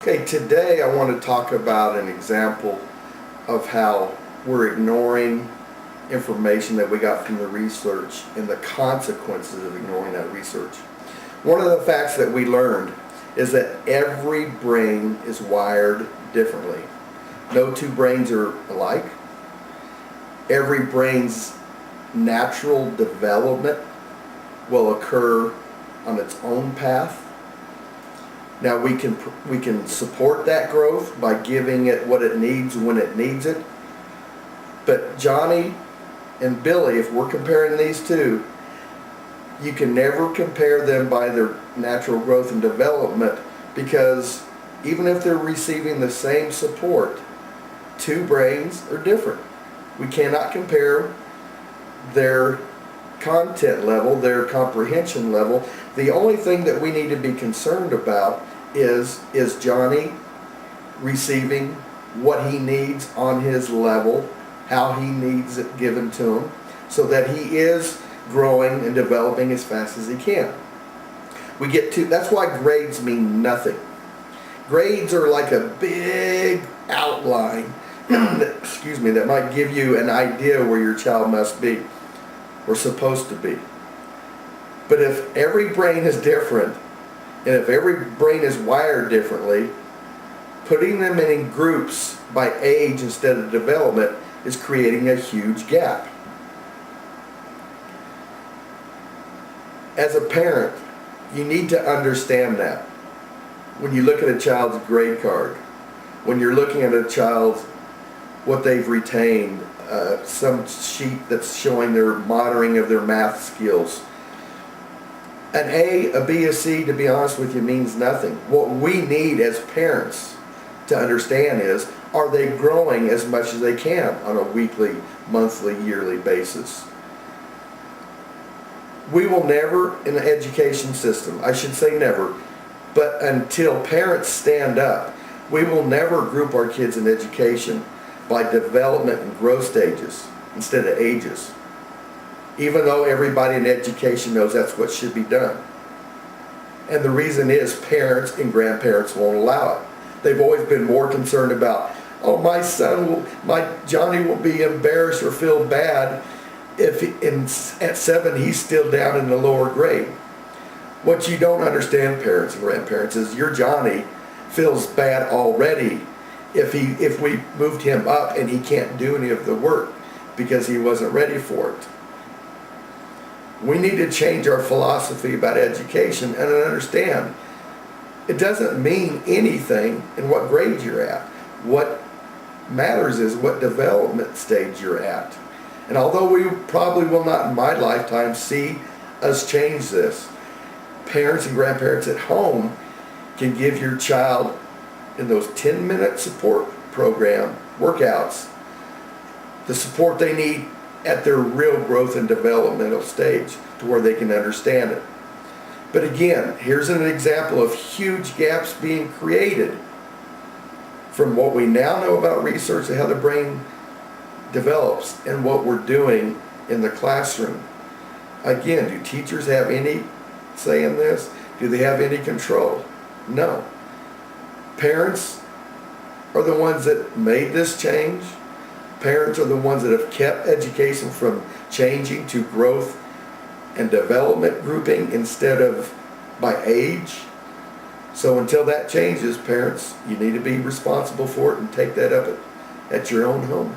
Okay, today I want to talk about an example of how we're ignoring information that we got from the research and the consequences of ignoring that research. One of the facts that we learned is that every brain is wired differently. No two brains are alike. Every brain's natural development will occur on its own path. Now we can support that growth by giving it what it needs when it needs it. But Johnny and Billy, if we're comparing these two, you can never compare them by their natural growth and development, because even if they're receiving the same support, two brains are different. We cannot compare their content level, their comprehension level. The only thing that we need to be concerned about is Johnny receiving what he needs on his level, how he needs it given to him, so that he is growing and developing as fast as he can. That's why grades mean nothing. Grades are like a big outline that might give you an idea where your child must be or supposed to be. But if every brain is different, and if every brain is wired differently, putting them in groups by age instead of development is creating a huge gap. As a parent, you need to understand that. When you look at a child's grade card, when you're looking at a child, what they've retained, some sheet that's showing their monitoring of their math skills, an A, a B, a C, to be honest with you, means nothing. What we need as parents to understand is, are they growing as much as they can on a weekly, monthly, yearly basis? We will never, in the education system, I should say never, but until parents stand up, we will never group our kids in education by development and growth stages instead of ages, even though everybody in education knows that's what should be done. And the reason is parents and grandparents won't allow it. They've always been more concerned about, oh, my Johnny will be embarrassed or feel bad if at 7 he's still down in the lower grade. What you don't understand, parents and grandparents, is your Johnny feels bad already if we moved him up and he can't do any of the work because he wasn't ready for it. We need to change our philosophy about education and understand it doesn't mean anything in what grade you're at. What matters is what development stage you're at. And although we probably will not in my lifetime see us change this, parents and grandparents at home can give your child in those 10-minute support program workouts the support they need at their real growth and developmental stage to where they can understand it. But again, here's an example of huge gaps being created from what we now know about research and how the brain develops and what we're doing in the classroom. Again, do teachers have any say in this? Do they have any control? No. Parents are the ones that made this change. Parents are the ones that have kept education from changing to growth and development grouping instead of by age. So until that changes, parents, you need to be responsible for it and take that up at your own home.